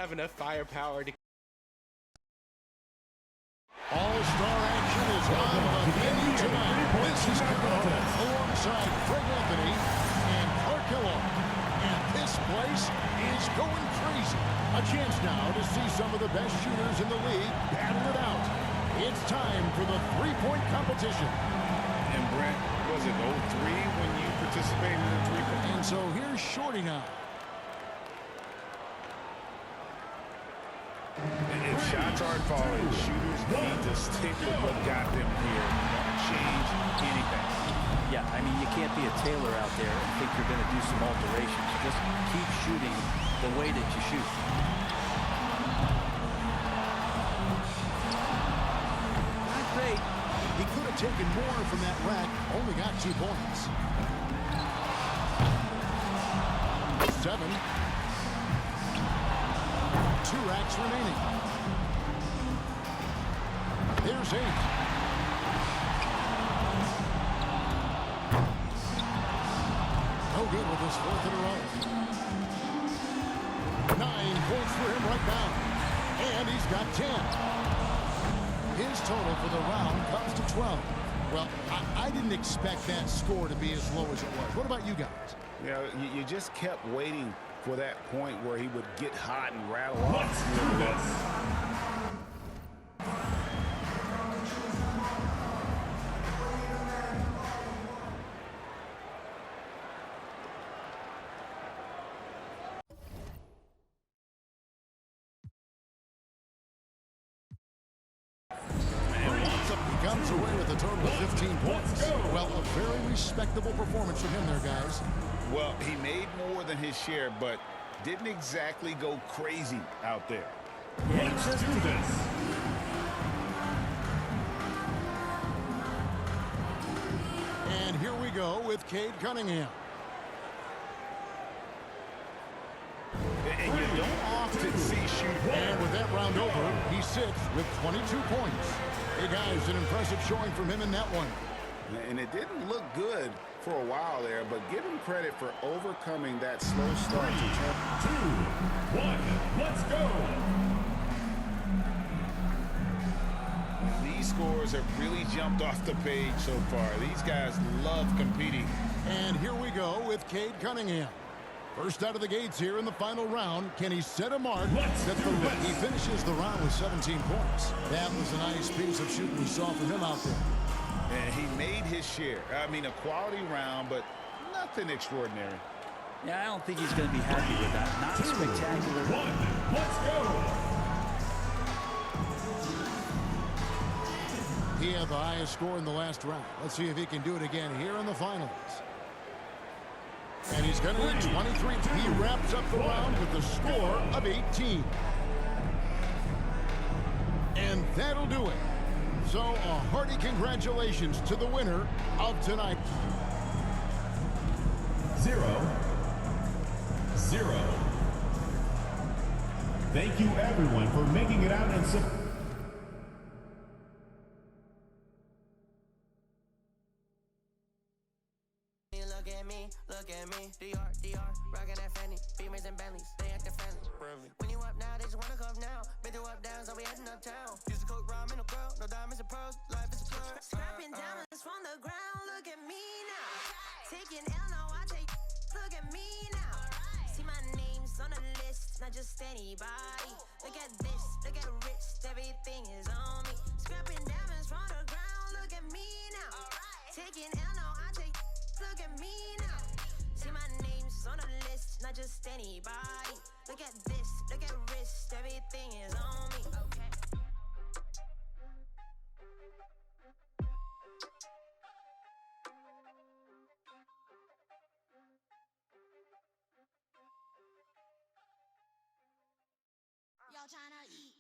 have enough firepower to. All-star action is on the menu tonight. This is Corona alongside Craig Anthony and Clark Kellogg. And this place is going crazy. A chance now to see some of the best shooters in the league battle it out. It's time for the three-point competition. And Brent, was it 0-3 when you participated in the three-point? And so here's Shorty now. If shots aren't falling, shooters need to stick with what got them here. Don't change anything. Yeah, I mean, you can't be a tailor out there and think you're going to do some alterations. Just keep shooting the way that you shoot. Not great. He could have taken more from that rack. Only got 2 points. 7. 2 racks remaining. There's 8. No good with his 4th in a row. 9 points for him right now. And he's got 10. His total for the round comes to 12. Well, I didn't expect that score to be as low as it was. What about you guys? You know, you just kept waiting for that point where he would get hot and rattle off. Let's do this. He comes away with a total of 15 points. Well, a very respectable performance from him there, guys. Well, he made more than his share, but didn't exactly go crazy out there. Let's do this. And here we go with Cade Cunningham. And you don't often see shooters. And with that round over, he sits with 22 points. Hey, guys, an impressive showing from him in that one. And it didn't look good for a while there, but give him credit for overcoming that slow start. 3, 2, 1, let's go. These scores have really jumped off the page so far. These guys love competing. And here we go with Cade Cunningham. First out of the gates here in the final round. Can he set a mark? He finishes the round with 17 points. That was a nice piece of shooting we saw from him out there. And he made his share. I mean, a quality round, but nothing extraordinary. Yeah, I don't think he's going to be happy with that. Not 2, spectacular. 1, let's go. He had the highest score in the last round. Let's see if he can do it again here in the finals. And he's going to hit 23. He wraps up the round with a score of 18. And that'll do it. So a hearty congratulations to the winner of tonight. 0-0. Thank you everyone for making it out and support. Look at me, DR, rockin' that Fanny, Beamers and Bentleys, they actin' friendly. When you up now, they just wanna come now. Been through up downs, I'll be heading uptown. Use a coke rhyme in a girl, no diamonds and pearls, life is a club. Scrapping diamonds from the ground, look at me now. Taking L, now I take, look at me now. See my name's on the list, not just anybody. Look at this, look at the wrist, everything is on me. Scrapping diamonds from the ground, look at me now. Taking L, now I take, look at me now. See my name's on the list, not just anybody. Look at this, look at the wrist, everything is on me. Okay. Y'all tryna eat.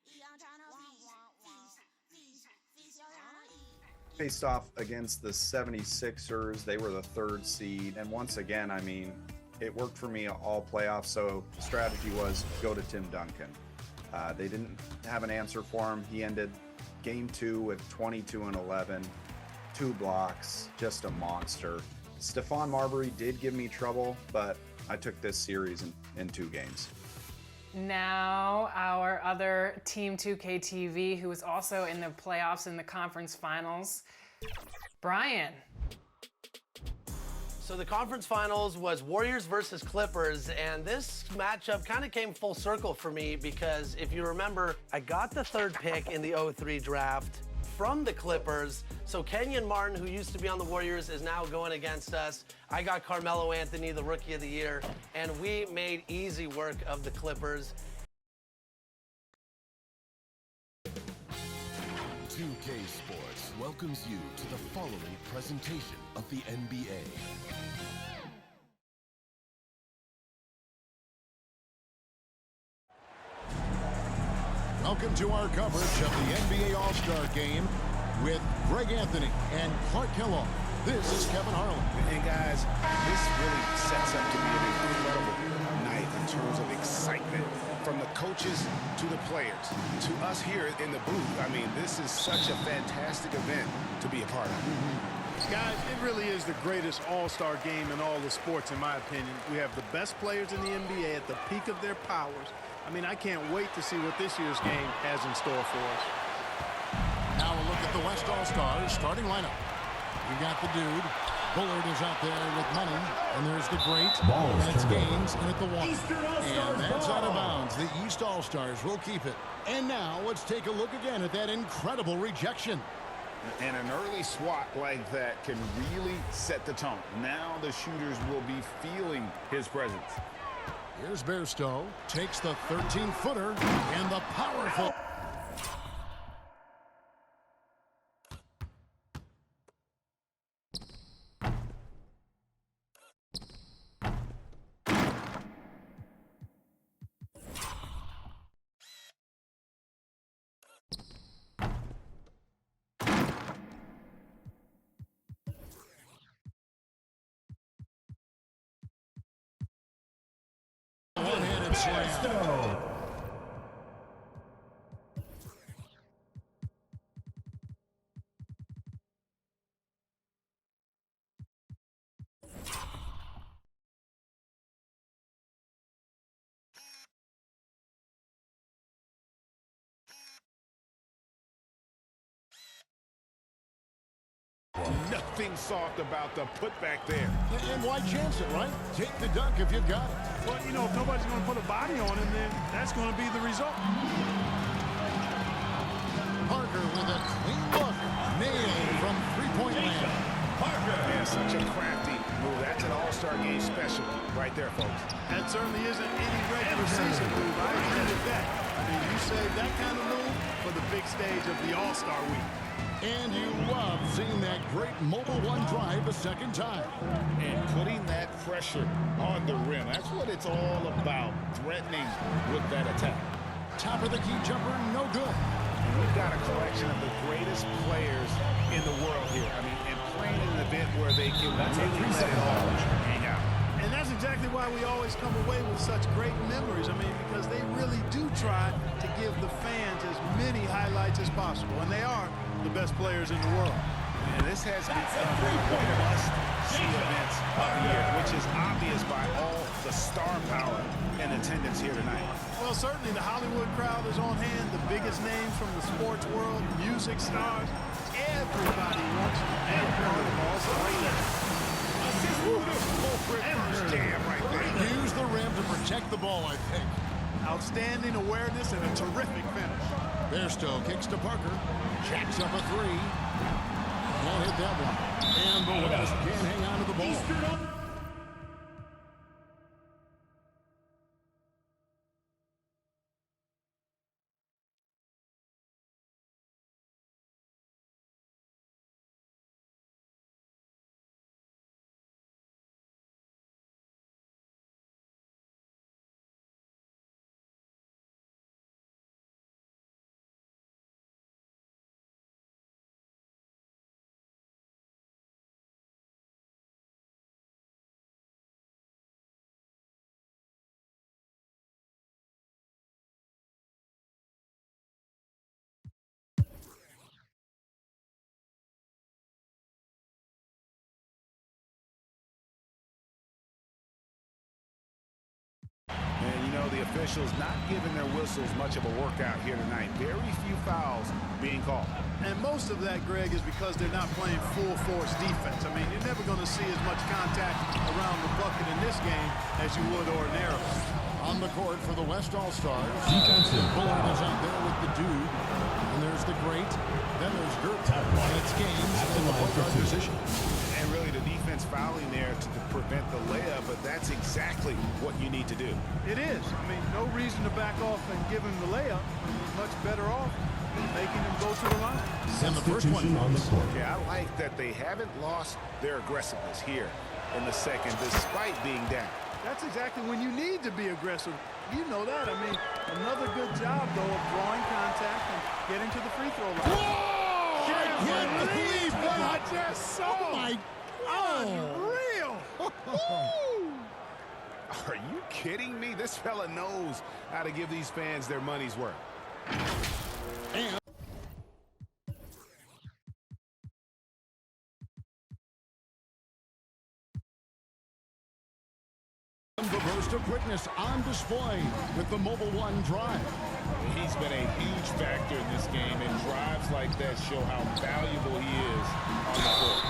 I'm tryna feast. Y'all tryna eat. Faced off against the 76ers. They were the 3rd seed. And once again, I mean, it worked for me all playoffs. So the strategy was go to Tim Duncan. They didn't have an answer for him. He ended game 2 with 22 and 11, 2 blocks, just a monster. Stephon Marbury did give me trouble, but I took this series in 2 games. Now, our other Team 2K TV, who was also in the playoffs in the conference finals, Brian. So the conference finals was Warriors versus Clippers, and this matchup kind of came full circle for me because if you remember, I got the third pick in the 03 draft from the Clippers. So Kenyon Martin, who used to be on the Warriors, is now going against us. I got Carmelo Anthony, the Rookie of the Year, and we made easy work of the Clippers. 2K Sports welcomes you to the following presentation of the NBA. Welcome to our coverage of the NBA All-Star Game with Greg Anthony and Clark Kellogg. This is Kevin Harlan. And guys, this really sets up to be an incredible night in terms of excitement from the coaches to the players to us here in the booth. I mean, this is such a fantastic event to be a part of. Guys, it really is the greatest all-star game in all the sports, in my opinion. We have the best players in the NBA at the peak of their powers. I mean, I can't wait to see what this year's game has in store for us. Now a look at the West All-Stars starting lineup. You got the dude. Bullard is out there with money. And there's the great. And it's Gaines in at the one. And that's out of bounds. The East All-Stars will keep it. And now let's take a look again at that incredible rejection. And an early swat like that can really set the tone. Now the shooters will be feeling his presence. Here's Bairstow. Takes the 13-footer and the powerful. One-handed slam. Nothing soft about the putback there. And why chance it, right? Take the dunk if you've got it. Well, you know, if nobody's going to put a body on him, then that's going to be the result. Parker with a clean look. Nailed from three-point land. Parker. Yeah, such a crafty move. That's an all-star game special right there, folks. That certainly isn't any regular season move. I agree with that. I mean, you save that kind of move for the big stage of the All-Star Week. And you love seeing that great mobile one drive a second time. And putting that pressure on the rim. That's what it's all about, threatening with that attack. Top of the key jumper, no good. And we've got a collection of the greatest players in the world here. I mean, and playing in an event where they can really let it all hang out. And that's exactly why we always come away with such great memories. I mean, because they really do try to give the fans as many highlights as possible. And they are the best players in the world. And this has become one of the must-see events of the year, which is obvious by all the star power in attendance here tonight. Well, certainly the Hollywood crowd is on hand, the biggest names from the sports world, music stars. Everybody wants to be a part of All-Star Weekend. Jam right there. Use the rim to protect the ball, I think. Outstanding awareness and a terrific finish. Bairstow kicks to Parker. Jacks up a three. Can't hit that one. And the West can't hang on to the ball. officials not giving their whistles much of a workout here tonight. Very few fouls being called. And most of that, Greg, is because they're not playing full force defense. I mean, you're never going to see as much contact around the bucket in this game as you would ordinarily. On the court for the West All-Stars. Defensive. Bullard is out there with the dude. And there's the great. Then there's Gert. And it's Gaines in the point guard position. And really the defense fouling there to prevent the layup, but that's exactly what you need to do. It is. I mean, no reason to back off and give him the layup. He's much better off making him go to the line. And the first one on the court. Yeah, I like that they haven't lost their aggressiveness here in the second, despite being down. That's exactly when you need to be aggressive. You know that. I mean, another good job, though, of drawing contact and getting to the free throw line. Whoa! I can't believe what that. I just saw. Oh, my God. Unreal. Are you kidding me? This fella knows how to give these fans their money's worth. And the burst of quickness on display with the Mobile One drive. He's been a huge factor in this game, and drives like that show how valuable he is on the court.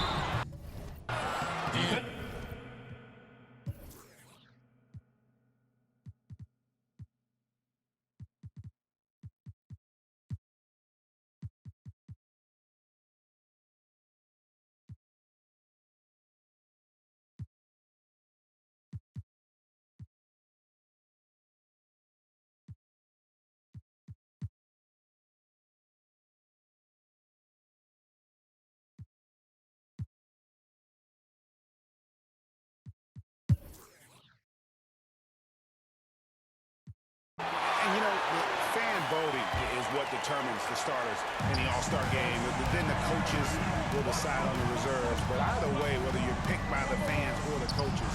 And, you know, the fan voting is what determines the starters in the All-Star game. Then the coaches will decide on the reserves. But either way, whether you're picked by the fans or the coaches,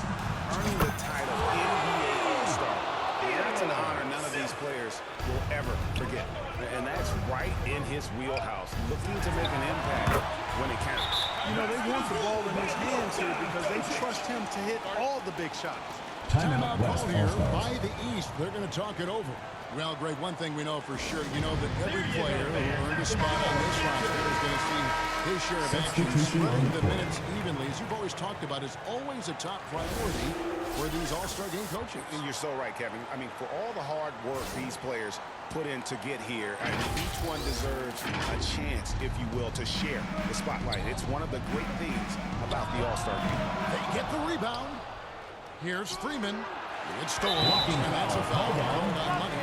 earning the title NBA All-Star, that's an honor none of these players will ever forget. And that's right in his wheelhouse, looking to make an impact when it counts. You know, they want the ball in his hands here because they trust him to hit all the big shots. Timeout call here by the East. They're going to talk it over. Well, Greg, one thing we know for sure, you know that every player who earned a spot on this roster is going to see his share of action, splitting the minutes evenly. As you've always talked about, is always a top priority for these All-Star game coaches. And you're so right, Kevin. I mean, for all the hard work these players put in to get here, I mean, each one deserves a chance, if you will, to share the spotlight. It's one of the great things about the All-Star game. They get the rebound. Here's Freeman. It's stolen, and that's a foul on money.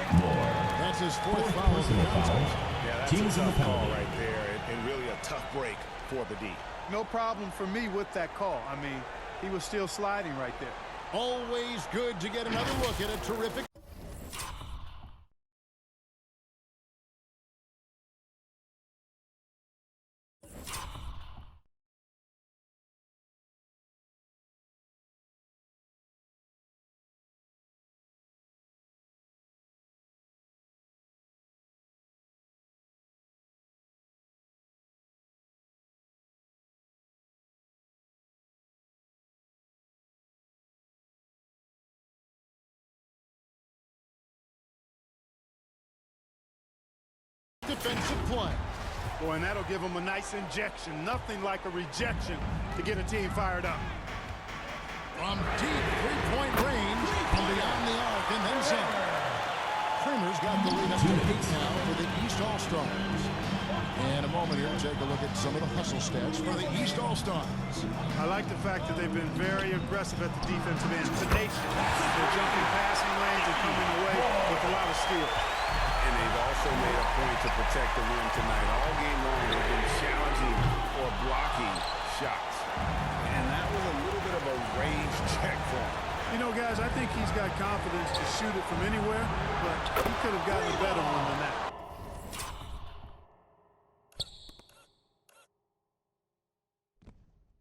That's his fourth foul of the contest. Yeah, that's a tough call right there, and really a tough break for the D. No problem for me with that call. I mean, he was still sliding right there. Always good to get another look at a terrific. Defensive play. Boy, and that'll give them a nice injection. Nothing like a rejection to get a team fired up. From deep three-point range, and beyond the arc, and then some. Kramer's got the lead up to 8 now for the East All-Stars. In a moment here, we'll take a look at some of the hustle stats for the East All-Stars. I like the fact that they've been very aggressive at the defensive end. Tenacious. They're jumping passing lanes and coming away with a lot of steal. And they've also made a point to protect the rim tonight. All game long, they've been challenging or blocking shots. And that was a little bit of a range check for him. You know, guys, I think he's got confidence to shoot it from anywhere, but he could have gotten a better one than that.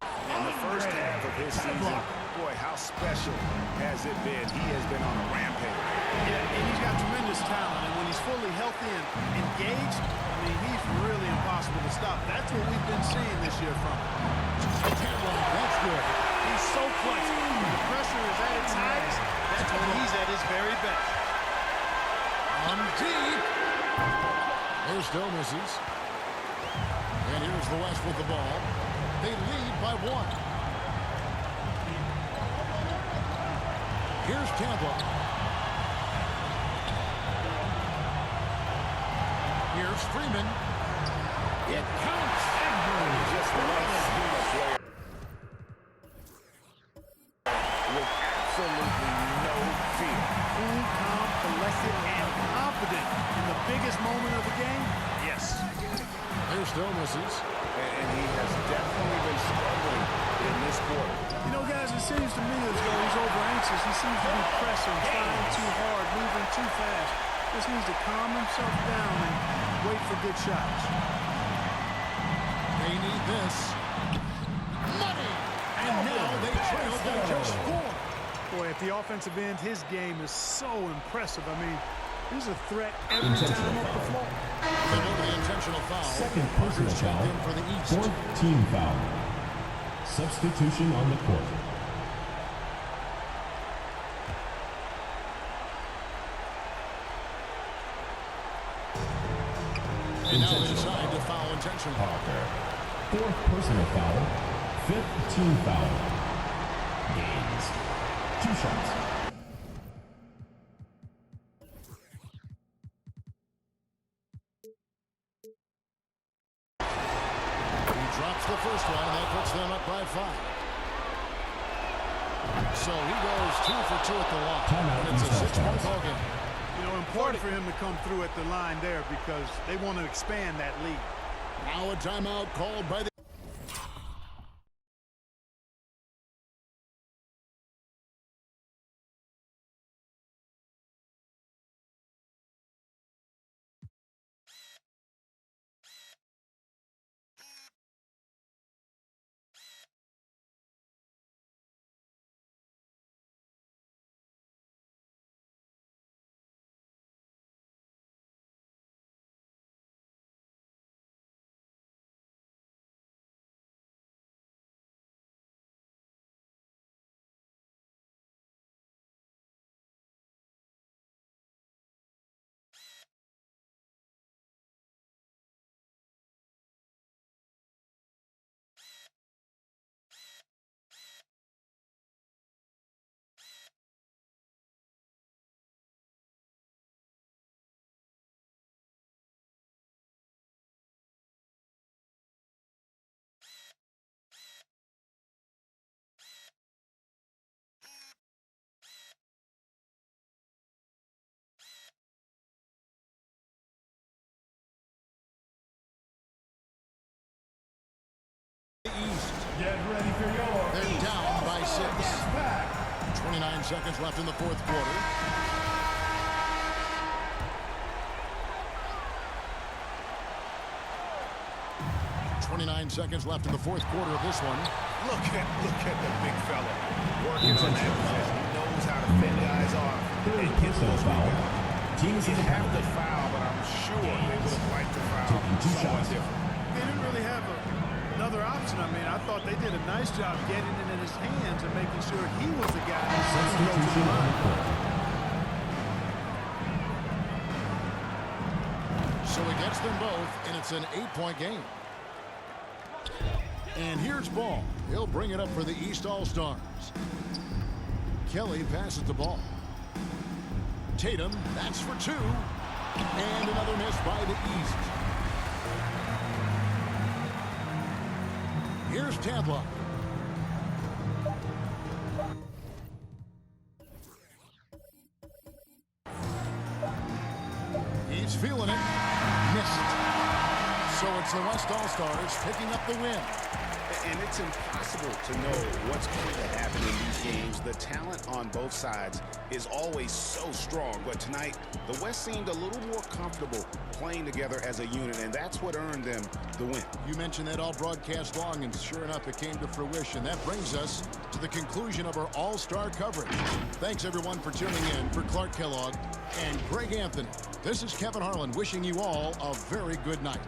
In the first half of his season, boy, how special has it been? He has been on a rampage. Yeah, and he's got tremendous talent, and when he's fully healthy and engaged, I mean, he's really impossible to stop. That's what we've been seeing this year from him. That's good. He's so flexible. When the pressure is at its highest, that's when he's at his very best. From deep. There still misses. And here's the West with the ball. They lead by 1. Here's Tampa. Here's Freeman. It counts. Just loves being a player with absolutely no fear. Cool, calm, collected, and confident in the biggest moment of the game. Yes. There still misses. And he has definitely been struggling in this quarter. You know, guys, it seems to me as though he's over anxious. He seems to be pressing, trying too hard, moving too fast. Just needs to calm himself down and wait for good shots. They need this. Money! And now they trail by just 4. Boy, at the offensive end, his game is so impressive. I mean, he's a threat every time off the floor. They go to the intentional foul. Second personal foul. In for the East. 4th team foul. Substitution on the court. And now inside to foul intentional. Parker. 4th personal foul. 5th team foul. Gaines. 2 shots. He drops the first one, and that puts them up by 5. So he goes 2 for 2 at the line. Timeout, And it's a East 6-point ball game. You know, important for him to come through at the line there because they want to expand that lead. Now a timeout called by the... Get ready for your They're down by 6. 29 seconds left in the 4th quarter. Seconds left in the 4th quarter of this one. Look at the big fella working on that position. He knows how to fend guys off. Third personal foul. Teams in the have the foul, but I'm sure they would have liked the foul taking 2 somewhat shots. different. They didn't really have another option. I mean, I thought they did a nice job getting it in his hands and making sure he was the guy who was going to go to the line. So he gets them both, and it's an 8-point game. And here's Ball. He'll bring it up for the East All-Stars. Kelly passes the ball. Tatum, that's for 2. And another miss by the East. Here's Tadlock. He's feeling it. Missed. So it's the West All-Stars picking up the win. And it's impossible to know what's going to happen in these games. The talent on both sides is always so strong. But tonight, the West seemed a little more comfortable playing together as a unit, and that's what earned them the win. You mentioned that all broadcast long, and sure enough, it came to fruition. That brings us to the conclusion of our all-star coverage. Thanks, everyone, for tuning in. For Clark Kellogg and Greg Anthony, this is Kevin Harlan wishing you all a very good night.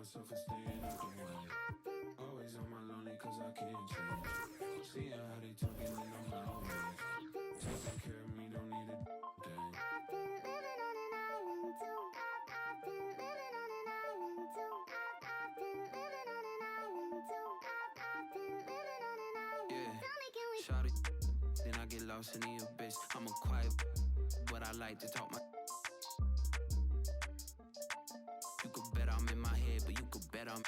myself and staying out the way. Always on my lonely cause I can't change. Seeing how they talking and I'm always taking care of me, don't need a thing. I've been living on an island too. I've been living on an island too. I've been living on an island too. I've been living on an island. Yeah, Tell me, can we shout it, then I get lost in the abyss. I'm a quiet, but I like to talk my. You could bet I'm in my head, but you could bet I'm.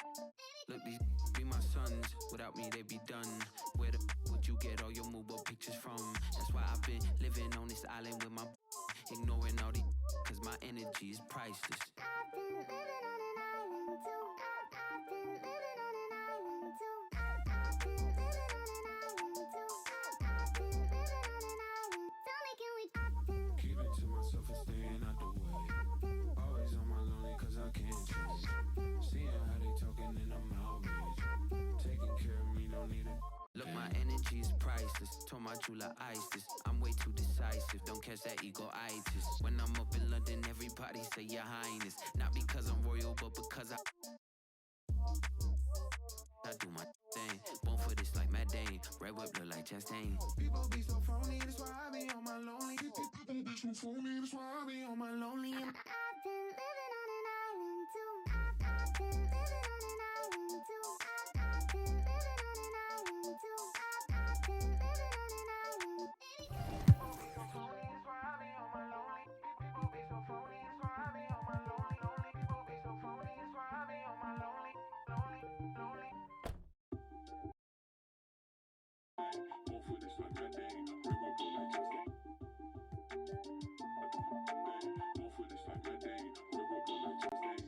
Look, these be my sons. Without me, they be done. Where the would you get all your mobile pictures from? That's why I've been living on this island with my. Ignoring all the. Cause my energy is priceless. I've been living on an island too. I've been living on an island too. I've been living on an island too. I've been living on an island. Tell me, can we? Keep it to myself and staying out the way. Always on my lonely cause I can't change. Seeing how they talking and I'm outraged. Taking care of me, don't need it. Look, my energy is priceless. Told my true like ISIS. I'm way too decisive. Don't catch that ego-itis. When I'm up in London, everybody say your highness. Not because I'm royal, but because I do my thing. Born for this like Matt Dane. Red whip look like Chastain. People be so phony, that's why I be on my lonely. People be so phony, that's why I be on my lonely. I've been living on an island too. I've been living on an island too. I've been living on an island too. I've been living on an island. People be so phony, that's why I be on my lonely. People be so phony, that's why I be on my lonely. Lonely people be so phony, that's why I be on my lonely. Lonely, lonely. Born for this like Matt Dane. Red whip look like Chastain. Born for this like Matt Dane. Red whip look like Chastain.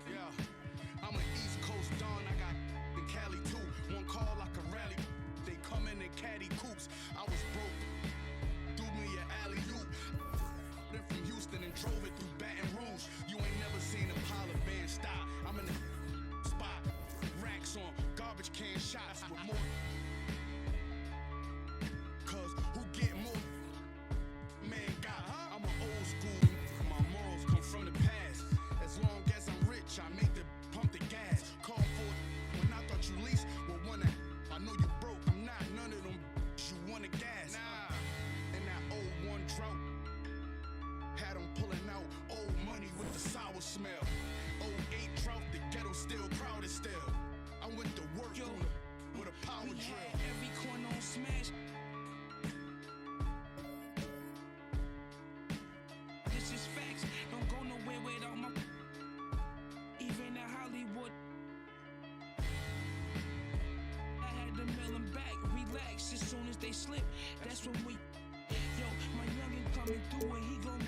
Yeah, I'm an East Coast Don. I got in Cali too. One call like a rally. They come in caddy coops. I was broke. Threw me an alley-oop. Then from Houston and drove it through Baton Rouge. You ain't never seen a Impala band stop. I'm in the spot. Racks on garbage can shots with more. Cause who get more? Man got. I'm an old school. My morals come from the past. As long as I'm rich, I make the pump the gas. Call for it when I thought you leased. Well, one I know you broke. I'm not none of them. You wanna gas? Nah. And that old one drought had them pulling out old money with the sour smell. 08 drought, the ghetto still crowded still. I went to work with a power drill. Every corner on smash. This is facts. Don't go nowhere without my. Even in Hollywood. I had to mail them back. Relax as soon as they slip. That's when we. Yo, my youngin' coming through and he gon'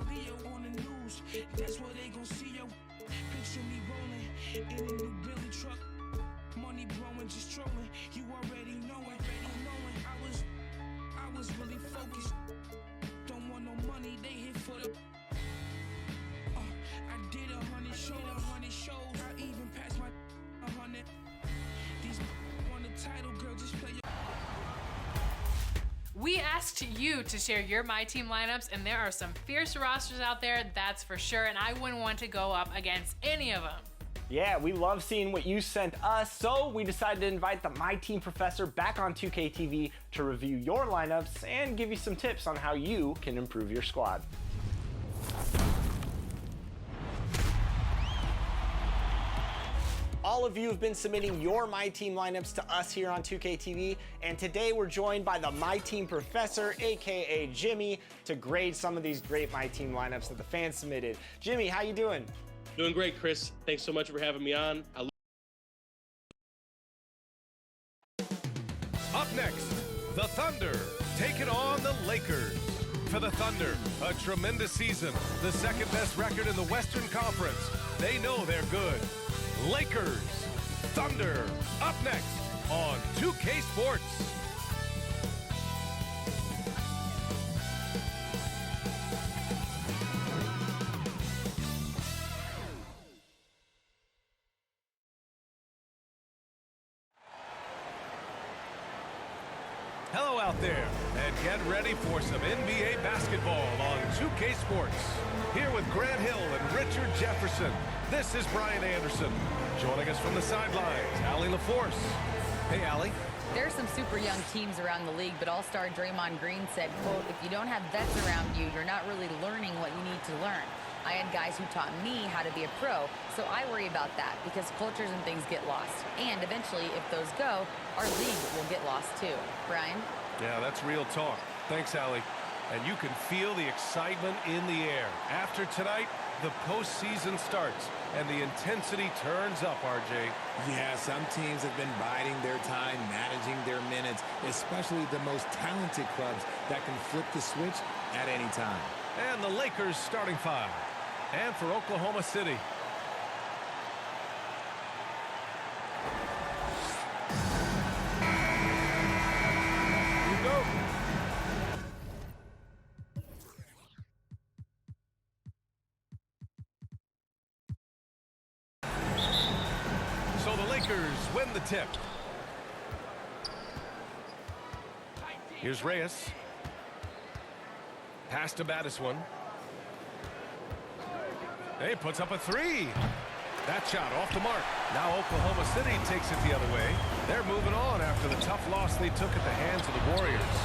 Leo on the news. That's what they gon' see, yo. Picture me rolling in a new Billy truck. Money blowing, just trolling. You already know it. I was really focused. Don't want no money, they hit for the. I did 100 shows. I even passed my 100. These want the title, girl, just play your. We asked you to share your My Team lineups, and there are some fierce rosters out there, that's for sure, and I wouldn't want to go up against any of them. Yeah, we love seeing what you sent us, so we decided to invite the My Team Professor back on 2K TV to review your lineups and give you some tips on how you can improve your squad. All of you have been submitting your My Team lineups to us here on 2K TV, and today we're joined by the My Team Professor, aka Jimmy, to grade some of these great My Team lineups that the fans submitted. Jimmy, how you doing? Doing great, Chris. Thanks so much for having me on. Up next, the Thunder taking on the Lakers. For the Thunder, a tremendous season, the second best record in the Western Conference. They know they're good. Lakers, Thunder, up next on 2K Sports. out there and get ready for some NBA basketball on 2K Sports. Here with Grant Hill and Richard Jefferson, this is Brian Anderson. Joining us from the sidelines, Allie LaForce. Hey, Allie. There are some super young teams around the league, but All-Star Draymond Green said, quote, if you don't have vets around you, you're not really learning what you need to learn. I had guys who taught me how to be a pro, so I worry about that because cultures and things get lost. And eventually, if those go, our league will get lost too. Brian? Yeah, that's real talk. Thanks, Allie. And you can feel the excitement in the air. After tonight, the postseason starts, and the intensity turns up, RJ. Yeah, some teams have been biding their time, managing their minutes, especially the most talented clubs that can flip the switch at any time. And the Lakers starting five. And for Oklahoma City. Here you go. So the Lakers win the tip. Here's Reyes. Pass to Battiswan. He puts up a three. That shot off the mark. Now Oklahoma City takes it the other way. They're moving on after the tough loss they took at the hands of the Warriors.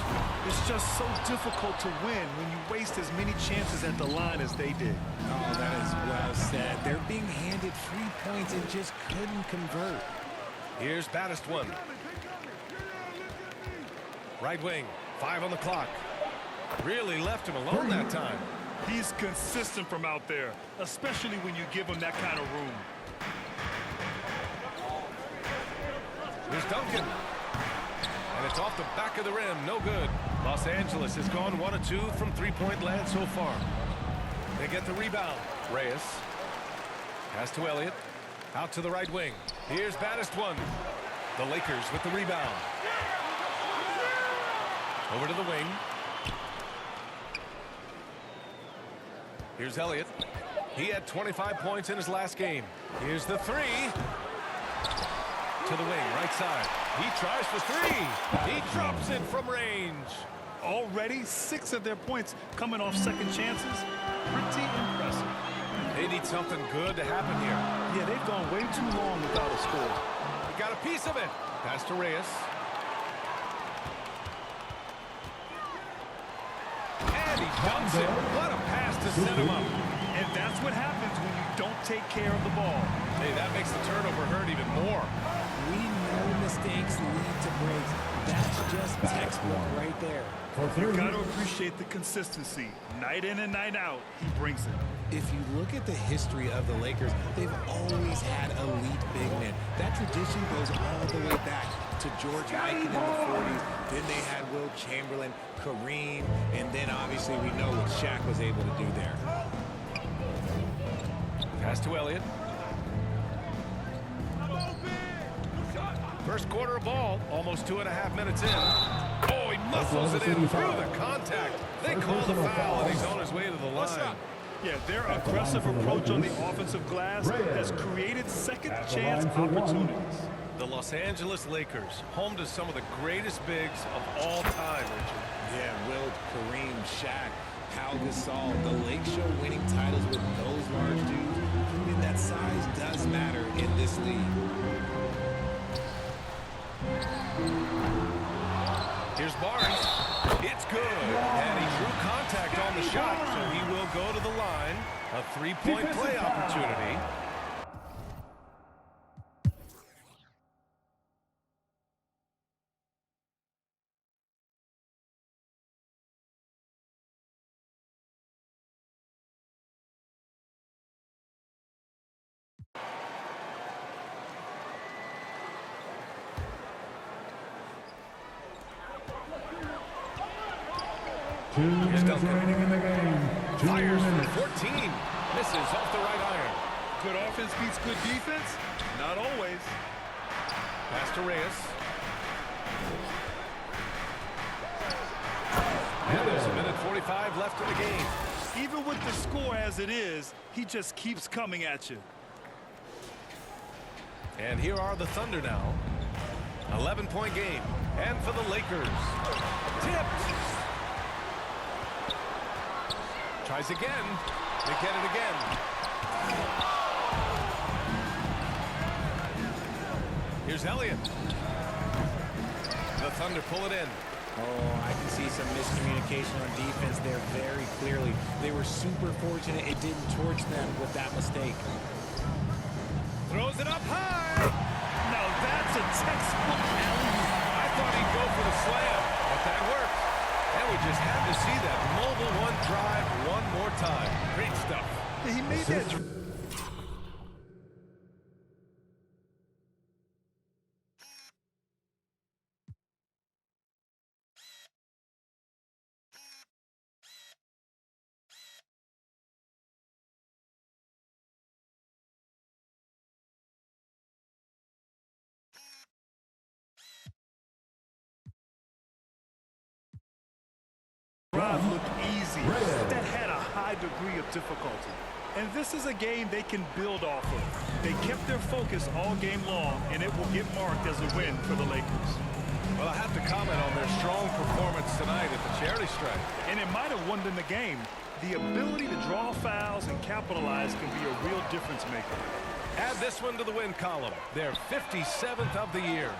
It's just so difficult to win when you waste as many chances at the line as they did. Oh, that is well said. They're being handed 3 points and just couldn't convert. Here's Battiswan. Right wing, 5 on the clock. Really left him alone that time. He's consistent from out there, especially when you give him that kind of room. Here's Duncan. And it's off the back of the rim. No good. Los Angeles has gone 1 of 2 from three-point land so far. They get the rebound. Reyes. Pass to Elliott. Out to the right wing. Here's Battiswan. The Lakers with the rebound. Over to the wing. Here's Elliott. He had 25 points in his last game. Here's the three. To the wing, right side. He tries for three. He drops it from range. Already 6 of their points coming off second chances. Pretty impressive. They need something good to happen here. Yeah, they've gone way too long without a score. He got a piece of it. Pass to Reyes. And he dumps it. What a pass to set him up. And that's what happens when you don't take care of the ball. Hey, that makes the turnover hurt even more. We know mistakes lead to breaks. That's just textbook right there. You've got to appreciate the consistency. Night in and night out, he brings it. If you look at the history of the Lakers, they've always had elite big men. That tradition goes all the way back to George Mikan in the 40s. Then they had Wilt Chamberlain, Kareem, and then obviously we know what Shaq was able to do there. Pass to Elliott. First quarter of ball, almost 2.5 minutes in. Oh, he muscles it in through the contact. They call the foul, and he's on his way to the line. Yeah, their aggressive approach on the offensive glass has created second chance opportunities. The Los Angeles Lakers, home to some of the greatest bigs of all time, Richard. Yeah, Wilt, Kareem, Shaq, Pau Gasol. The Lake Show winning titles with those large dudes, proving that size does matter in this league. Here's Barnes. It's good. And he drew contact on the shot, so he will go to the line. A three-point play opportunity. Here's Duncan. Fires for 14. Misses off the right iron. Good offense beats good defense? Not always. Pass to Reyes. And there's 1:45 left in the game. Even with the score as it is, he just keeps coming at you. And here are the Thunder now. 11-point game. And for the Lakers. Tipped. Tries again. They get it again. Here's Elliott. The Thunder pull it in. Oh, I can see some miscommunication on defense there very clearly. They were super fortunate it didn't torch them with that mistake. Throws it up high. Now that's a textbook alley-oop. I thought he'd go for the slam, but that worked. And we just had to see that mobile one drive one more time. Great stuff. He made that. Drive looked easy. That had a high degree of difficulty. And this is a game they can build off of. They kept their focus all game long, and it will get marked as a win for the Lakers. Well, I have to comment on their strong performance tonight at the charity stripe. And it might have won them the game. The ability to draw fouls and capitalize can be a real difference maker. Add this one to the win column. Their 57th of the year.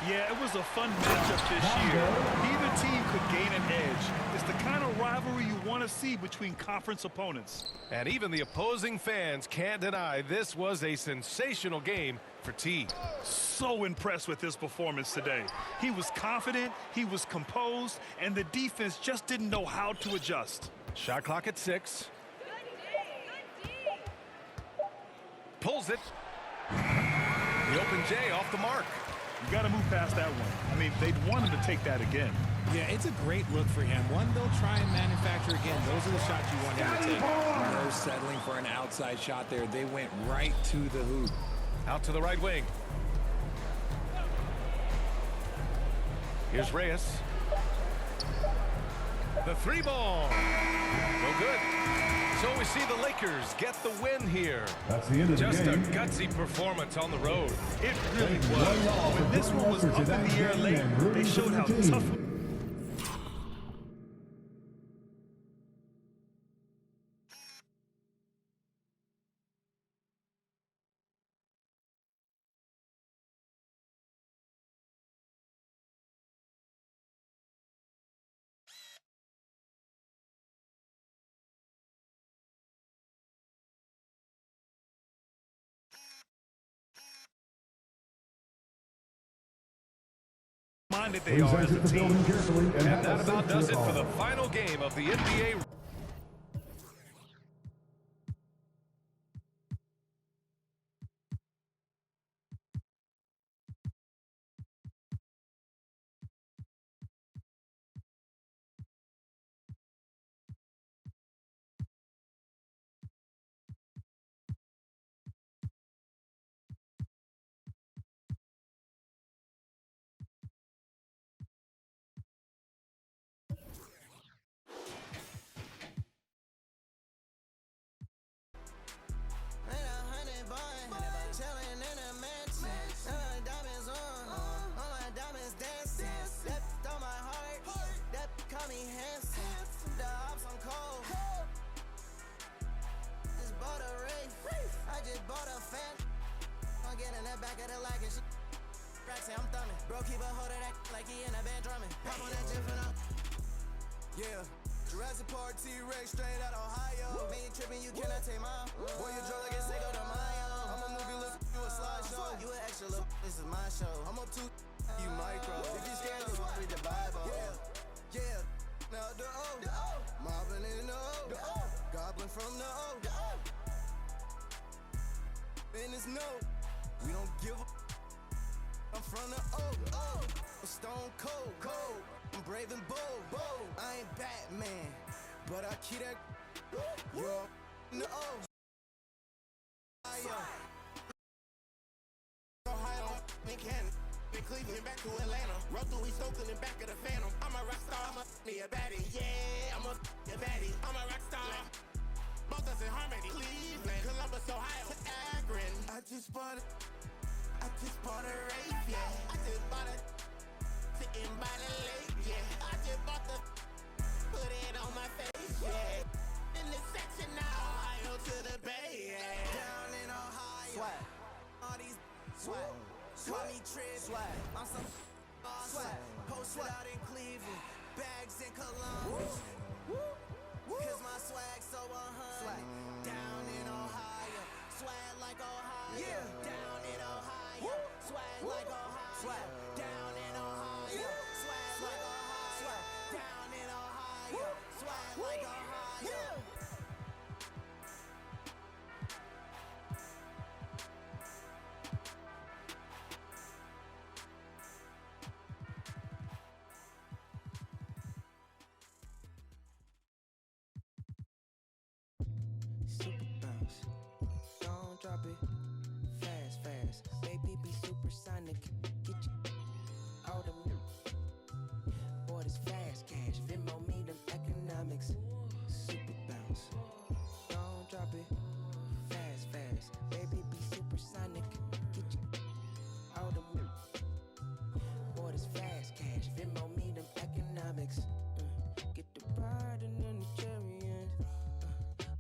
Yeah, it was a fun matchup this year. Neither team could gain an edge. It's the kind of rivalry you want to see between conference opponents. And even the opposing fans can't deny this was a sensational game for T. So impressed with his performance today. He was confident, he was composed, and the defense just didn't know how to adjust. Shot clock at 6. Pulls it. The open J off the mark. You got to move past that one. I mean, they'd want him to take that again. Yeah, it's a great look for him. One they'll try and manufacture again. Those are the shots you want him to take. No settling for an outside shot there. They went right to the hoop. Out to the right wing. Here's Reyes. The 3 ball. No good. So we see the Lakers get the win here. That's the end of the game. Just a gutsy performance on the road. It really was. When this one was up in the air late, they showed how tough. Minded they are as a team. And that about does it for the final game of the NBA. Yeah, Jurassic Park T-Rex straight out Ohio. Man, you tripping, you cannot take mine. Boy, you drunk like a Seiko de Mayo. I'm a movie, look, you a slideshow. You an extra look, this is my show. I'm up to you micro. If you scared, look, read the Bible. Yeah, yeah. Now the O, mobbing in the O, goblin from the O. And it's no, we don't give a. I'm from the O, I'm stone cold, I'm brave and bold, I ain't Batman, but I keep that. You're in the O. Ohio, in Canada, in Cleveland, back to Atlanta. Run through East Oakland and back of the Phantom. I'm a rock star, I'm a baddie, yeah, I'm a baddie, I'm a rock star. Both us in harmony, Cleveland, Columbus, Ohio, Akron. I just bought a Wraith, yeah. I just bought a sitting by the lake, yeah. I just bought the put it on my face, yeah. In the section now, Ohio to the Bay, yeah. Down in Ohio, swag. All these swag. Swag me trip, swag. I'm some swag. Posted out in Cleveland, bags in Columbus. Cause my swag so 100. Down in Ohio, swag like Ohio. Yeah. Down in Ohio, swag like Ohio. Swag. Down in Ohio, swag like Ohio. Down in Ohio, swag like Ohio. Super bounce, don't drop it. Fast, fast, baby be supersonic. Get you out of me. Boy, this fast cash, Venmo me them economics. Super bounce, don't drop it. Fast, fast, baby be supersonic. Get you out of me. Boy, this fast cash, Venmo me them economics. Get the bride and then the chariot.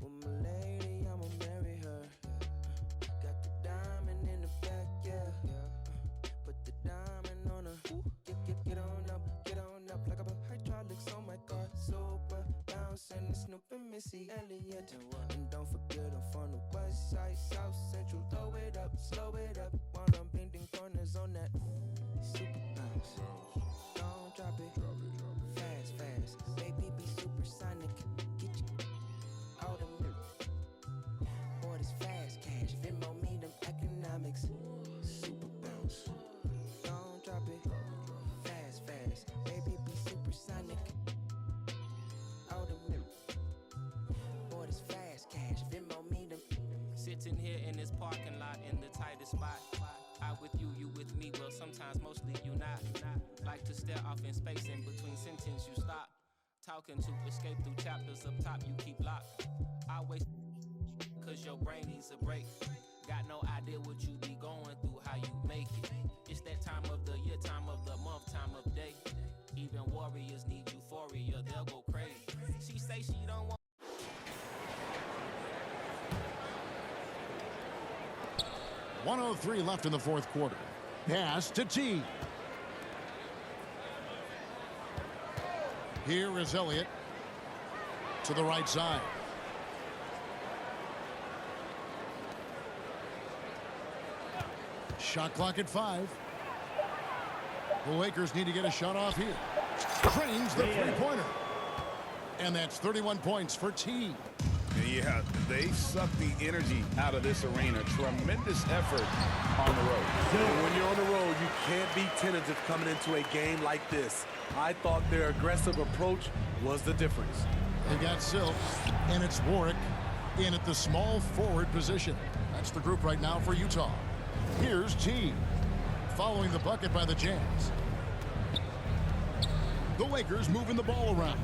With my lady, I'ma marry her. Got the diamond in the back, yeah. Put the diamond on her. Get on up like a hydraulics on my car. Super bouncing, Snoop and Missy Elliott. And don't forget I'm from the west side, south central. Throw it up, slow it up while I'm bending corners on that super bounce. Don't drop it, fast, fast. Baby be supersonic. Get you out of me. Boy, this fast cash, Venmo me them economics. Super bounce. Don't drop it. Fast, fast. Baby be supersonic. Out of me. Boy, this fast cash, Venmo me them. Sitting here in this parking lot in the tightest spot. I with you, you with me, well sometimes mostly you not. Like to stare off in space in between sentence you stop. Talking to escape through chapters up top you keep locked. I waste cause your brain needs a break. Got no idea what you be going through, how you make it. It's that time of the year, time of the month, time of day. Even warriors need euphoria, they'll go crazy. She say she don't want 1:03 left in the fourth quarter. Pass to T. Here is Elliott to the right side. Shot clock at 5. The Lakers need to get a shot off here. Drains the three-pointer. And that's 31 points for T. Yeah, they sucked the energy out of this arena. Tremendous effort on the road. And when you're on the road, you can't be tentative coming into a game like this. I thought their aggressive approach was the difference. They got Silk, and it's Warwick in at the small forward position. That's the group right now for Utah. Here's T, following the bucket by the Jazz. The Lakers moving the ball around.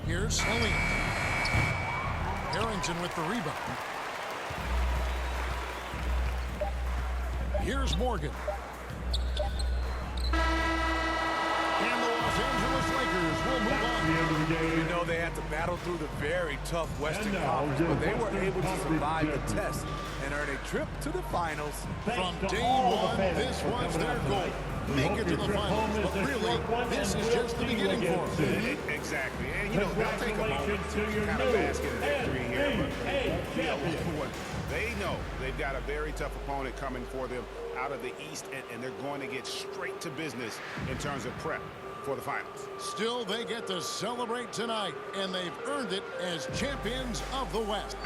Here's Elliott. Harrington with the rebound. Here's Morgan. And the Los Angeles Lakers will move on. You know, they had to battle through the very tough Western Conference, but they were able to survive the test and earn a trip to the finals. From day one, this was their goal. Make it to the finals, but really, this is just the beginning for them. Exactly. And, you know, they'll take a moment to kind of bask in the victory here. But, you know, they know they've got a very tough opponent coming for them out of the East, and they're going to get straight to business in terms of prep for the finals. Still, they get to celebrate tonight, and they've earned it as champions of the West.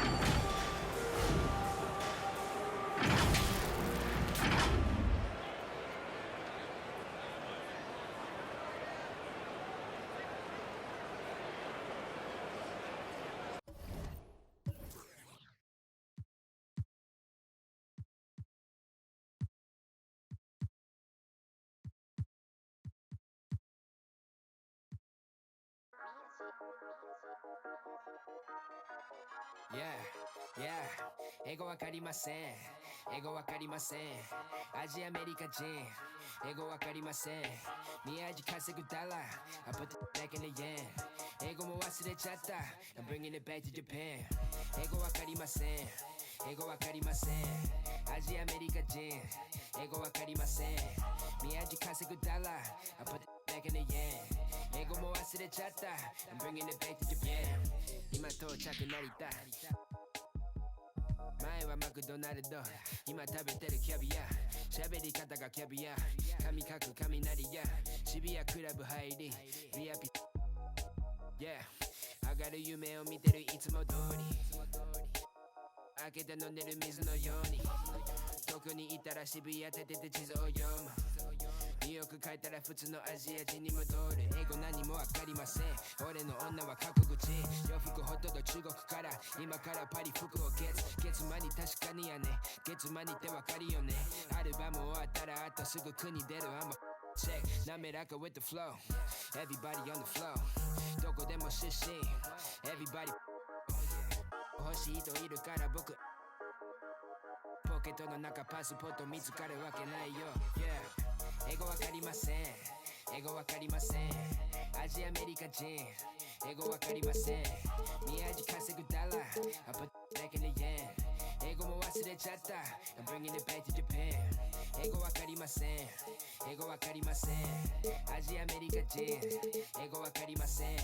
Yeah, Yeah 英語わかりません英語わかりませんアジアアメリカ人英語わかりません宮地稼ぐダラ I put the back in the yen 英語も忘れちゃった I'm bringing it back to Japan 英語わかりません英語わかりませんアジアアメリカ人英語わかりません宮地稼ぐダラ I put the back in the yen 英語も忘れちゃった I'm bringing it back to Japan 今到着成田前はマクドナルド今食べてるキャビア喋り方がキャビア神書く雷や渋谷クラブ入り VIP Yeah 上がる夢を見てるいつも通り開けて飲んでる水のようにどこにいたら渋谷立てて地図を読むニューヨーク帰ったら普通のアジア人に戻る英語何もわかりません俺の女は過去口洋服ほとんど中国から今からパリ服を月間に確かにやね月間にってわかるよねアルバム終わったらあとすぐ国出るI'm a check 滑らか with the flow Everybody on the flow どこでも出身 Everybody 欲しい人いるから僕ポケットの中パスポート見つかるわけないよ Yeah英語わかりません英語わかりませんアジアアメリカ人英語わかりません宮地稼ぐダラ I put back in the yen 英語も忘れちゃった I'm bringing it back to Japan 英語わかりません英語わかりませんアジアアメリカ人英語わかりません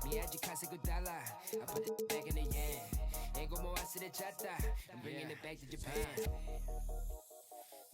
宮地稼ぐダラ I put it back in the yen 英語も忘れちゃった I'm bringing it back to Japan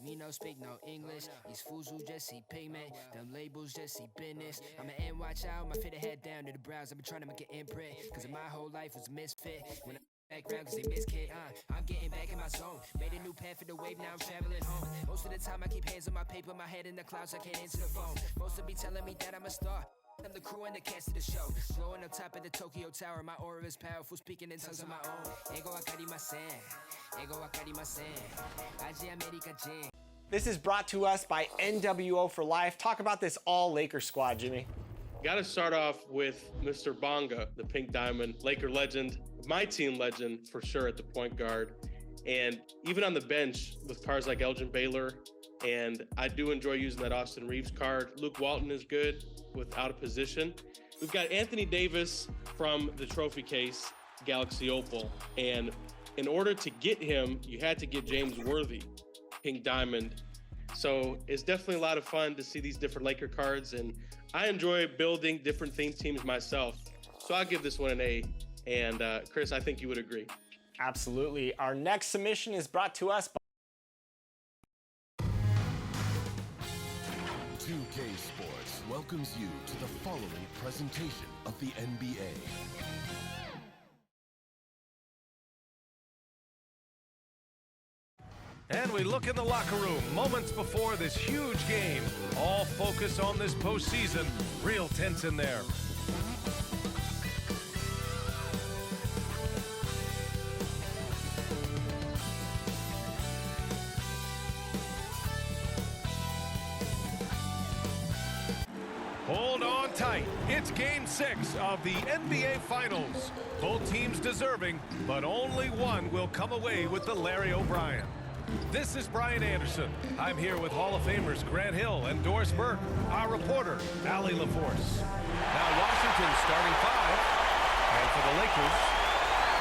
Me no speak no English. These fools who just see pigment. Them labels just see business. I'm an NY child, my fit head down to the brows. I've been trying to make an imprint. Cause my whole life was a misfit. When I background cause they miss kid, I'm getting back in my zone. Made a new path for the wave, now I'm traveling home. Most of the time I keep hands on my paper, my head in the clouds, I can't answer the phone. Most of be telling me that I'm a star. I'm the crew and the cast of the show. Blowing up top of the Tokyo Tower. My aura is powerful, speaking in tongues of my own. Ego wakarimasen. Ego wakarimasen. Aji America Jin. This is brought to us by NWO for Life. Talk about this all Lakers squad, Jimmy. Got to start off with Mr. Bonga, the Pink Diamond, Laker legend, my team legend for sure at the point guard. And even on the bench with cards like Elgin Baylor. And I do enjoy using that Austin Reeves card. Luke Walton is good with out of position. We've got Anthony Davis from the trophy case, Galaxy Opal. And in order to get him, you had to get James Worthy, Pink Diamond. So it's definitely a lot of fun to see these different Laker cards. And I enjoy building different theme teams myself. So I'll give this one an A. And Chris, I think you would agree. Absolutely. Our next submission is brought to us by 2K Sports welcomes you to the following presentation of the NBA. And we look in the locker room moments before this huge game. All focus on this postseason. Real tense in there. Hold on tight. It's Game 6 of the NBA Finals. Both teams deserving, but only one will come away with the Larry O'Brien. This is Brian Anderson. I'm here with Hall of Famers Grant Hill and Doris Burke, our reporter, Allie LaForce. Now Washington's starting five, and for the Lakers,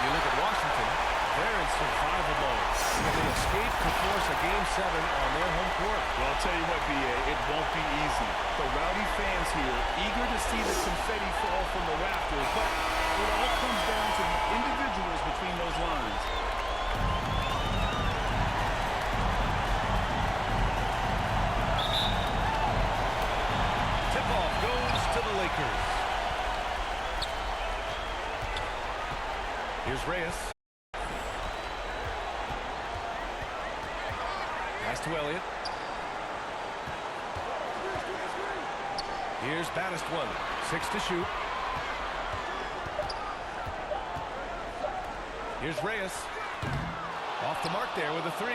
you look at Washington, they're in survival mode. And they escaped to force a Game 7 on their home court. Well, I'll tell you what, B.A., it won't be easy. The rowdy fans here, eager to see the confetti fall from the rafters, but it all comes down to the individuals between those lines. Tip-off goes to the Lakers. Here's Reyes. Pass to Elliott. Here's Batistone. 6 to shoot. Here's Reyes. Off the mark there with a 3.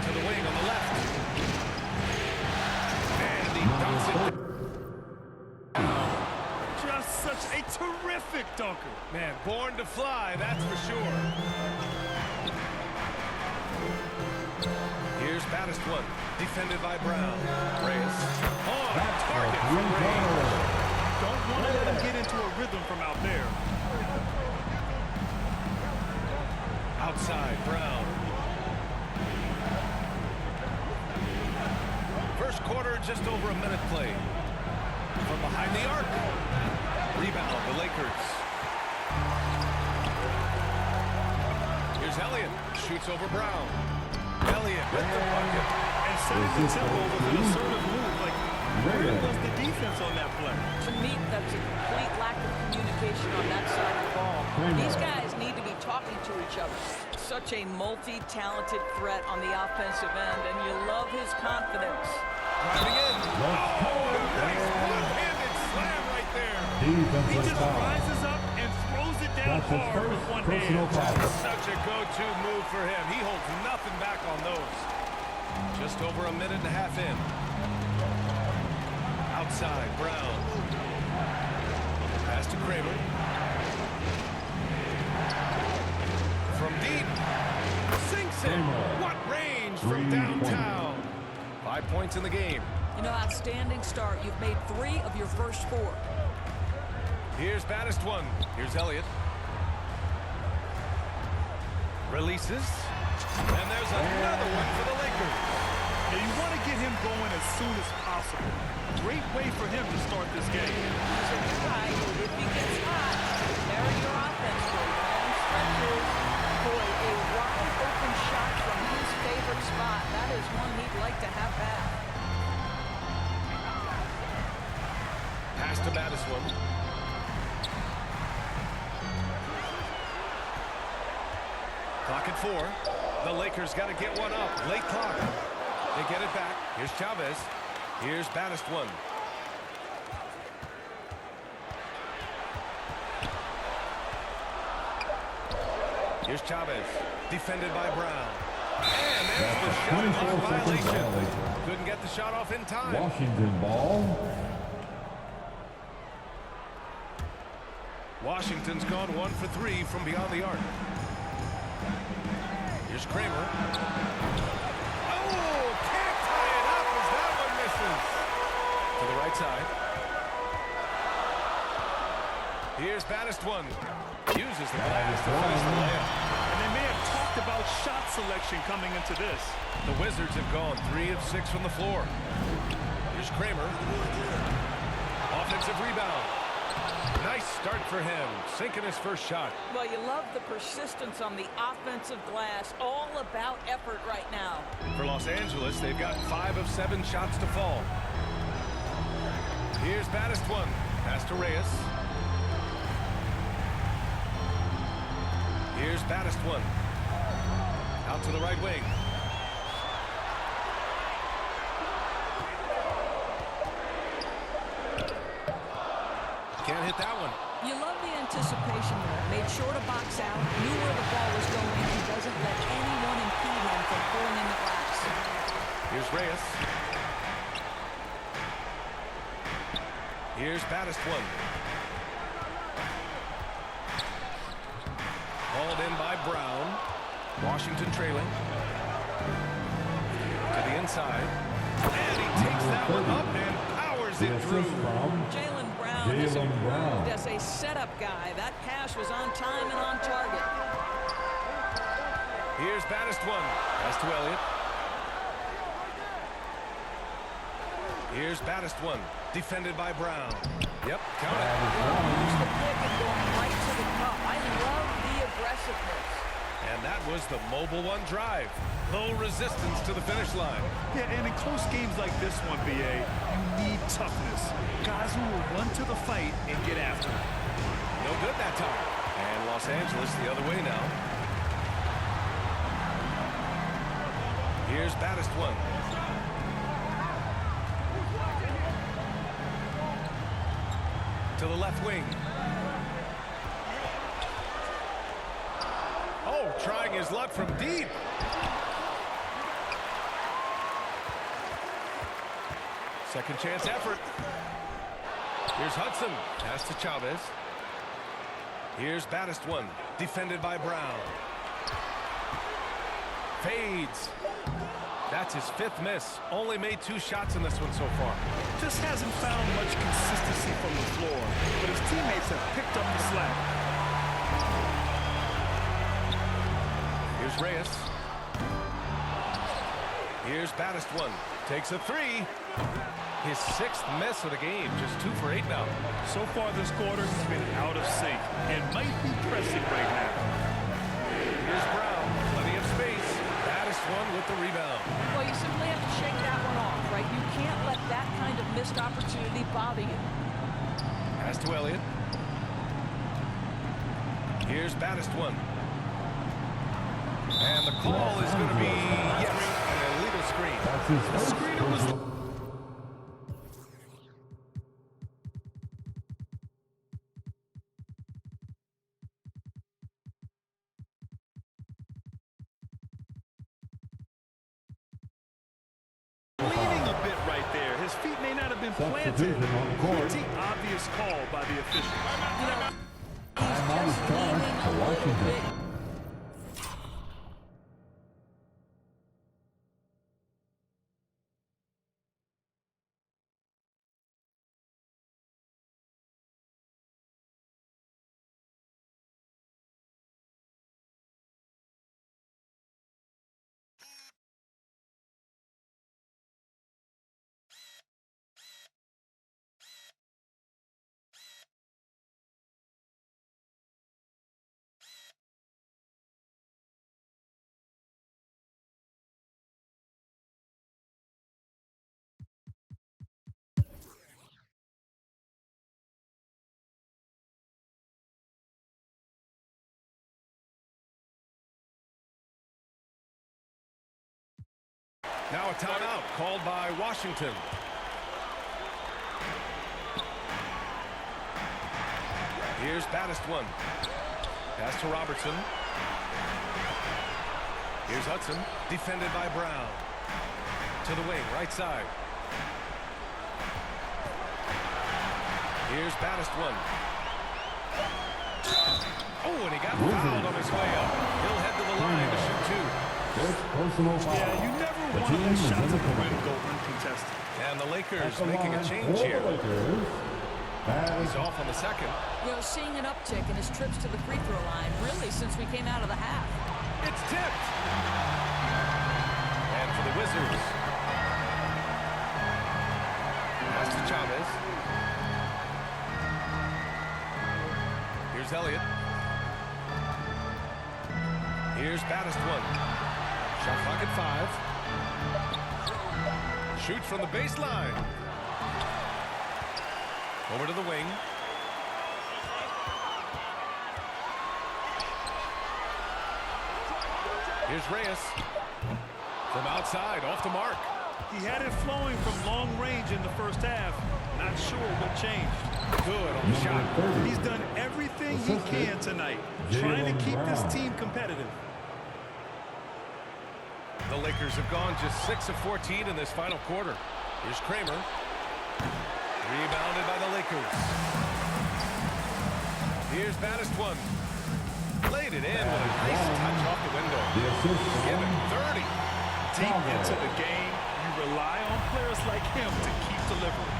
To the wing on the left. And he dumps it. Just such such a terrific dunker. Man, born to fly, that's for sure. Here's baddest one, defended by Brown. Reyes on target from range. Don't want to let him get into a rhythm from out there. Outside, Brown. First quarter, just over a minute played. From behind the arc. Rebound, the Lakers. Here's Elliott. Shoots over Brown. Elliott with the bucket. And setting the tempo with an assertive move. Like, where was the defense on that play? To me, that's a complete lack of communication on that side of the ball. These guys need to be talking to each other. Such a multi-talented threat on the offensive end, and you love his confidence. Driving in. Nice one-handed slam right there. He just rises up and throws it down hard with one hand. Such a go-to move for him. He holds nothing back on those. Just over a minute and a half in. Outside, Brown. Pass to Kramer. From deep. Sinks it. What range from downtown. 5 points in the game. You know, outstanding start. You've made 3 of your first 4. Here's baddest one. Here's Elliott. Releases. And there's another one for the Lakers. Yeah, you want to get him going as soon as possible. Great way for him to start this game. He's a guy who, if he gets hot, carry your offense for long stretches. Boy, a wide open shot from his favorite spot. That is one he'd like to have back. Pass to baddest one. Clock at 4. The Lakers got to get one up. Late clock. They get it back. Here's Chavez. Here's baddest one. Here's Chavez. Defended by Brown. And there's the shot clock violation. Couldn't get the shot off in time. Washington ball. Washington's gone 1 for 3 from beyond the arc. Here's Kramer. Oh, can't tie it up as that one misses. To the right side. Here's baddest one. Uses the glass to finish the layup. And they may have talked about shot selection coming into this. The Wizards have gone 3 of 6 from the floor. Here's Kramer. Offensive rebound. Nice start for him, sinking his first shot. Well, you love the persistence on the offensive glass. All about effort right now. For Los Angeles, they've got 5 of 7 shots to fall. Here's baddest one. Pass to Reyes. Here's baddest one. Out to the right wing. Can't hit that one. You love the anticipation there. Made sure to box out, knew where the ball was going, and doesn't let anyone impede him from pulling in the glass. Here's Reyes. Here's baddest one. Hauled in by Brown. Washington trailing. To the inside. And he takes that one up and powers it through. Jaylen Brown is improved as a setup guy. That pass was on time and on target. Here's baddest one. Pass to Elliott. Here's baddest one. Defended by Brown. Yep, count it. Use the pick and going right to the cup. I love the aggressiveness. And that was the mobile one drive. Low resistance to the finish line. Yeah, and in close games like this one, BA, you need toughness. Guys who will run to the fight and get after it. No good that time. And Los Angeles the other way now. Here's baddest one. To the left wing. Oh, trying his luck from deep. Second chance effort. Here's Hudson. Pass to Chavez. Here's Baddest one. Defended by Brown. Fades. That's his 5th miss. Only made 2 shots in this one so far. Just hasn't found much consistency from the floor, but his teammates have picked up the slack. Here's Reyes. Here's Baddest one. Takes a 3. His 6th miss of the game. Just 2 for 8 now. So far this quarter, he's been out of sync and might be pressing right now. Here's Brown. Plenty of space. Baddest one with the rebound. Well, you simply have to shake that one off, right? You can't let that kind of missed opportunity bother you. Pass to Elliott. Here's Baddest one. And the call is going to be, yes, an illegal screen. The screener was... His feet may not have been planted. Pretty obvious call by the officials. You know, he's just leaning a little bit. Now a timeout called by Washington. Here's Baddest one. Pass to Robertson. Here's Hudson. Defended by Brown. To the wing, right side. Here's Baddest one. Oh, and he got fouled on his way up. He'll head to the line to shoot 2. Yeah, you never want to let shots at the rim go uncontested. And the Lakers making a change here. He's off on the second. You know, seeing an uptick in his trips to the free throw line, really, since we came out of the half. It's tipped. And for the Wizards. Pass to Chavez. Here's Elliott. Here's Baddest one. Shot clock at 5. Shoots from the baseline. Over to the wing. Here's Reyes. From outside, off the mark. He had it flowing from long range in the first half. Not sure what changed. Good on the shot. He's done everything he can tonight, trying to keep this team competitive. The Lakers have gone just 6 of 14 in this final quarter. Here's Kramer. Rebounded by the Lakers. Here's Baddest one. Laid it in with a nice touch off the window. Give it 30. Deep into the game, you rely on players like him to keep delivering.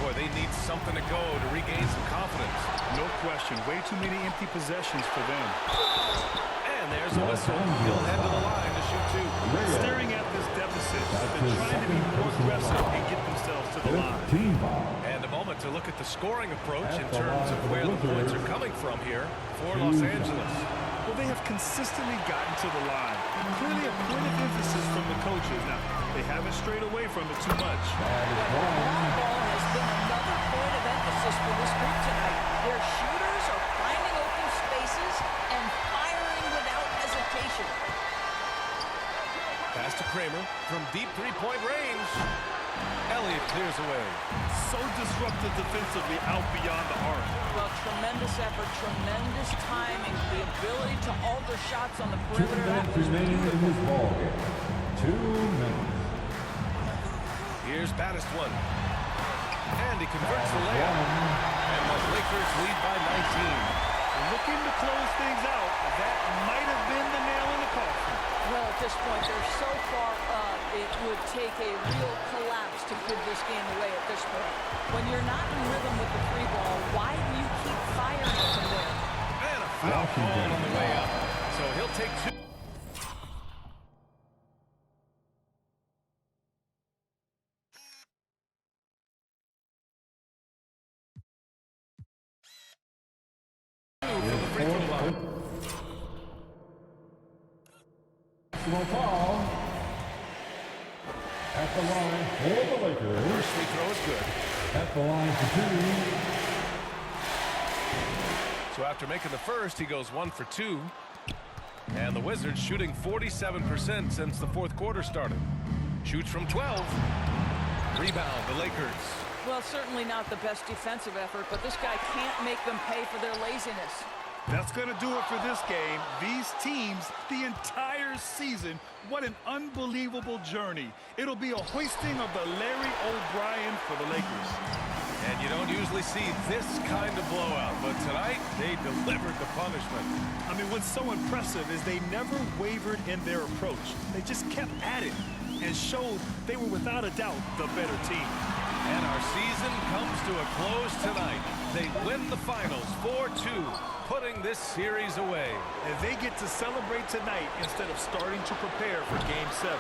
Boy, they need something to go to regain some confidence. No question. Way too many empty possessions for them. And there's a whistle. He'll head to the line to shoot 2. Staring at this deficit, they're trying to be more aggressive and get themselves to the line. And a moment to look at the scoring approach in terms of where the points are coming from here for Los Angeles. Well, they have consistently gotten to the line. Clearly a point of emphasis from the coaches. Now, they haven't strayed away from it too much. The long ball has been another point of emphasis for this group tonight. Their shooters are finding open spaces and firing without hesitation. Pass to Kramer from deep three-point range. Elliott clears away. So disruptive defensively out beyond the arc. Well, tremendous effort, tremendous timing, the ability to alter shots on the perimeter. That was beautiful. 2 minutes. Here's Baddest one. And he converts the layup. And the Lakers lead by 19. Looking to close things out. That might have been the nail in the coffin. Well, at this point, they're so far up, it would take a real collapse to give this game away at this point. When you're not in rhythm with the three ball, why do you keep firing it from there? And a foul call on the way up. So he'll take two. Foul at the line for the Lakers. First free throw is good. At the line for two. So after making the first, he goes 1 for 2. And the Wizards shooting 47% since the fourth quarter started. Shoots from 12. Rebound, the Lakers. Well, certainly not the best defensive effort, but this guy can't make them pay for their laziness. That's going to do it for this game. These teams, the entire season, what an unbelievable journey. It'll be a hoisting of the Larry O'Brien for the Lakers. And you don't usually see this kind of blowout, but tonight they delivered the punishment. I mean, what's so impressive is they never wavered in their approach. They just kept at it and showed they were without a doubt the better team. And our season comes to a close tonight. They win the finals 4-2, putting this series away. And they get to celebrate tonight instead of starting to prepare for Game 7.